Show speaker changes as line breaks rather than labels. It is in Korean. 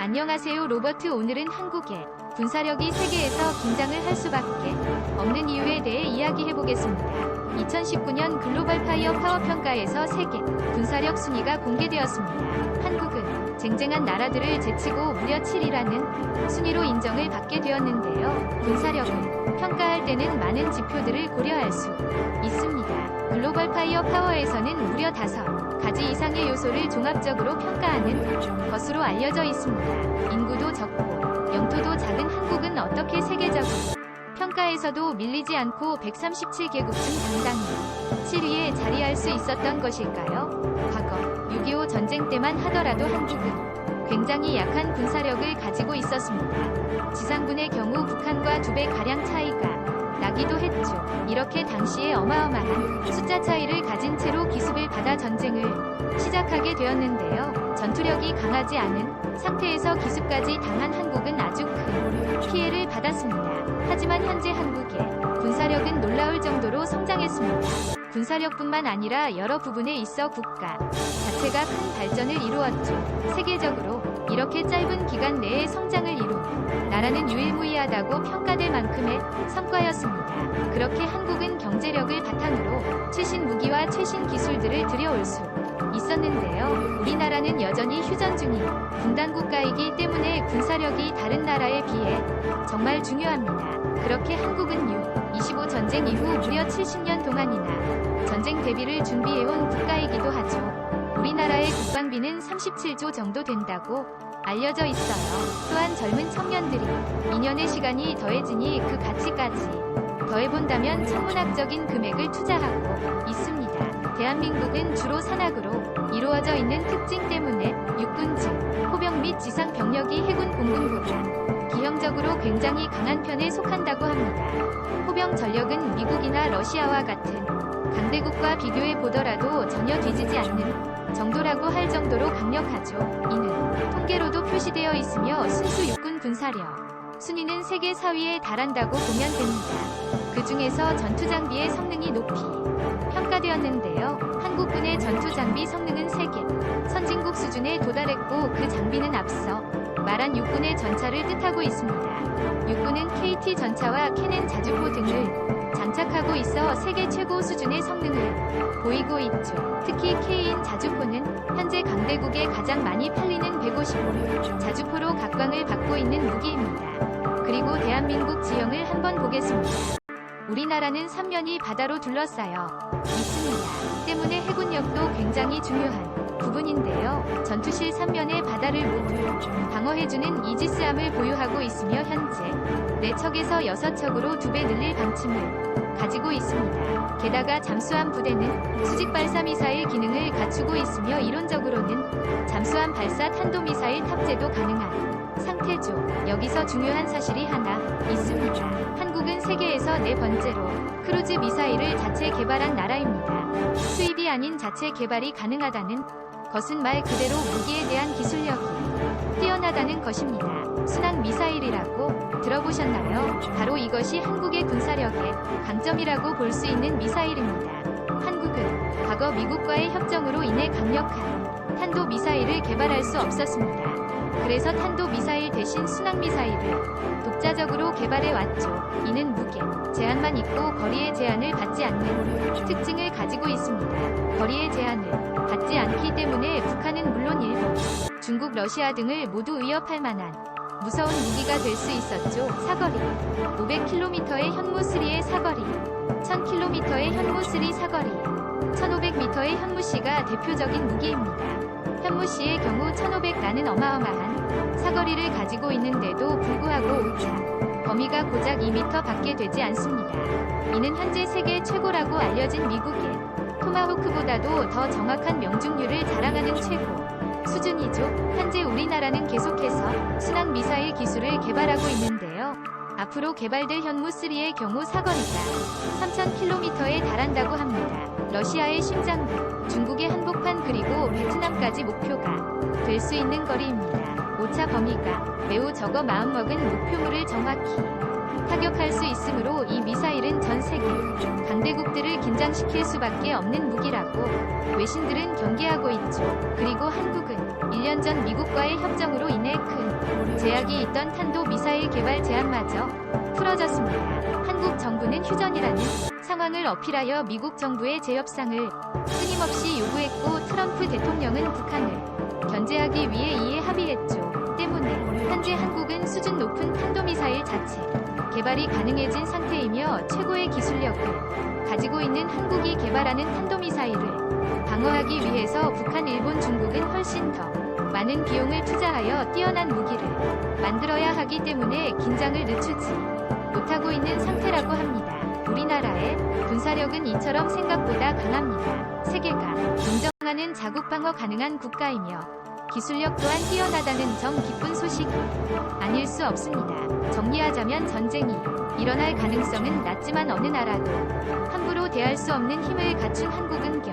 안녕하세요 로버트. 오늘은 한국의 군사력이 세계에서 긴장을 할 수밖에 없는 이유에 대해 이야기해보겠습니다. 2019년 글로벌 파이어 파워 평가에서 세계 군사력 순위가 공개되었습니다. 한국은 쟁쟁한 나라들을 제치고 무려 7위라는 순위로 인정을 받게 되었는데요. 군사력을 평가할 때는 많은 지표들을 고려할 수 있습니다. 글로벌 파이어 파워에서는 무려 5가지 이상의 요소를 종합적으로 평가하는 것으로 알려져 있습니다. 인구도 적고 영토도 작은 한국은 어떻게 세계적으로 평가에서도 밀리지 않고 137개국 중 당당히 7위에 자리할 수 있었던 것일까요? 과거 6.25 전쟁 때만 하더라도 한국은 굉장히 약한 군사력을 가지고 있었습니다. 지상군의 경우 북한과 2배가량 차이가 나기도 했죠. 이렇게 당시에 어마어마한 숫자 차이를 가진 채로 기습을 받아 전쟁을 시작하게 되었는데요. 전투력이 강하지 않은 상태에서 기습까지 당한 한국은 아주 큰 피해를 받았습니다. 하지만 현재 한국의 군사력은 놀라울 정도로 성장했습니다. 군사력뿐만 아니라 여러 부분에 있어 국가 자체가 큰 발전을 이루었죠. 세계적으로 이렇게 짧은 기간 내에 성장을 이룬 나라는 유일무이하다고 평가될 만큼의 성과였습니다. 그렇게 한국은 경제력을 바탕으로 최신 무기와 최신 기술들을 들여올 수 있었는데요. 우리나라는 여전히 휴전 중인 분단국가이기 때문에 군사력이 다른 나라에 비해 정말 중요합니다. 그렇게 한국은 6.25 전쟁 이후 무려 70년 동안이나 전쟁 대비를 준비해온 국가이기도 하죠. 우리나라의 국방비는 37조 정도 된다고 알려져 있어요. 또한 젊은 청년들이 2년의 시간이 더해지니 그 가치까지 더해본다면 천문학적인 금액을 투자하고 있습니다. 대한민국은 주로 산악으로 이루어져 있는 특징 때문에 육군 즉 포병 및 지상 병력이 해군 공군보다 기형적으로 굉장히 강한 편에 속한다고 합니다. 포병 전력은 미국이나 러시아와 같은 강대국과 비교해 보더라도 전혀 뒤지지 않는 정도라고 할 정도로 강력하죠. 이는 통계로도 표시되어 있으며 순수 육군 군사력 순위는 세계 4위에 달한다고 보면 됩니다. 그 중에서 전투장비의 성능이 높이 평가되었는데요. 한국군의 전투장비 성능은 세계 선진국 수준에 도달했고 그 장비는 앞서 말한 육군의 전차를 뜻하고 있습니다. 육군은 KT 전차와 캐넨 자주포 등을 장착하고 있어 세계 최고 수준의 성능을 보이고 있죠. 특히 K인 자주포는 현재 강대국에 가장 많이 팔리는 155 자주포로 각광을 받고 있는 무기입니다. 그리고 대한민국 지형을 한번 보겠습니다. 우리나라는 3면이 바다로 둘러싸여 있습니다. 때문에 해군력도 굉장히 중요한 부분인데요. 전투실 3면의 바다를 모두 방어해주는 이지스함을 보유하고 있으며 현재 4척에서 6척으로 2배 늘릴 방침을 가지고 있습니다. 게다가 잠수함 부대는 수직 발사 미사일 기능을 갖추고 있으며 이론적으로는 잠수함 발사 탄도미사일 탑재도 가능한 상태죠. 여기서 중요한 사실이 하나 있습니다. 한국은 세계에서 4번째로 크루즈 미사일을 자체 개발한 나라입니다. 수입이 아닌 자체 개발이 가능하다는 것은 말 그대로 무기에 대한 기술력이 뛰어나다는 것입니다. 순항 미사일이라고 들어보셨나요? 바로 이것이 한국의 군사력의 강점이라고 볼 수 있는 미사일입니다. 한국은 과거 미국과의 협정으로 인해 강력한 탄도 미사일을 개발할 수 없었습니다. 그래서 탄도 미사일 대신 순항 미사일을 독자적으로 개발해 왔죠. 이는 무게 제한만 있고 거리의 제한을 받지 않는 특징을 가지고 있습니다. 거리의 제한을 받지 않기 때문에 북한은 물론 일본, 중국, 러시아 등을 모두 위협할 만한 무서운 무기가 될 수 있었죠. 사거리 500km의 현무3의 사거리 1000km의 현무3 사거리 1500m의 현무-C가 대표적인 무기입니다. 현무-C의 경우 1500라는 어마어마한 사거리를 가지고 있는데도 불구하고 오차 범위가 고작 2m 밖에 되지 않습니다. 이는 현재 세계 최고라고 알려진 미국의 토마호크보다도 더 정확한 명중률을 자랑하는 최고 수준이죠. 현재 우리나라는 계속해서 순항 미사일 기술을 개발하고 있는데요. 앞으로 개발될 현무3의 경우 사거리가 3000km에 달한다고 합니다. 러시아의 심장부, 중국의 한복판 그리고 베트남까지 목표가 될 수 있는 거리입니다. 오차 범위가 매우 적어 마음먹은 목표물을 정확히 타격할 수 있으므로 이 미사일은 전 세계 강대국들을 긴장시킬 수밖에 없는 무기라고 외신들은 경계하고 있죠. 그리고 한국은 1년 전 미국과의 협정으로 인해 큰 제약이 있던 탄도미사일 개발 제한마저 풀어졌습니다. 한국 정부는 휴전이라는 상황을 어필하여 미국 정부의 재협상을 끊임없이 요구했고 트럼프 대통령은 북한을 견제하기 위해 이에 합의했죠. 때문에 현재 한국은 수준 높은 탄도미사일 자체 개발이 가능해진 상태이며 최고의 기술력을 가지고 있는 한국이 개발하는 탄도미사일을 방어하기 위해서 북한, 일본, 중국은 훨씬 더 많은 비용을 투자하여 뛰어난 무기를 만들어야 하기 때문에 긴장을 늦추지 못하고 있는 상태라고 합니다. 우리나라의 군사력은 이처럼 생각보다 강합니다. 세계가 인정하는 자국 방어 가능한 국가이며 기술력 또한 뛰어나다는 점 기쁜 소식이 아닐 수 없습니다. 정리하자면 전쟁이 일어날 가능성은 낮지만 어느 나라도 함부로 대할 수 없는 힘을 갖춘 한국은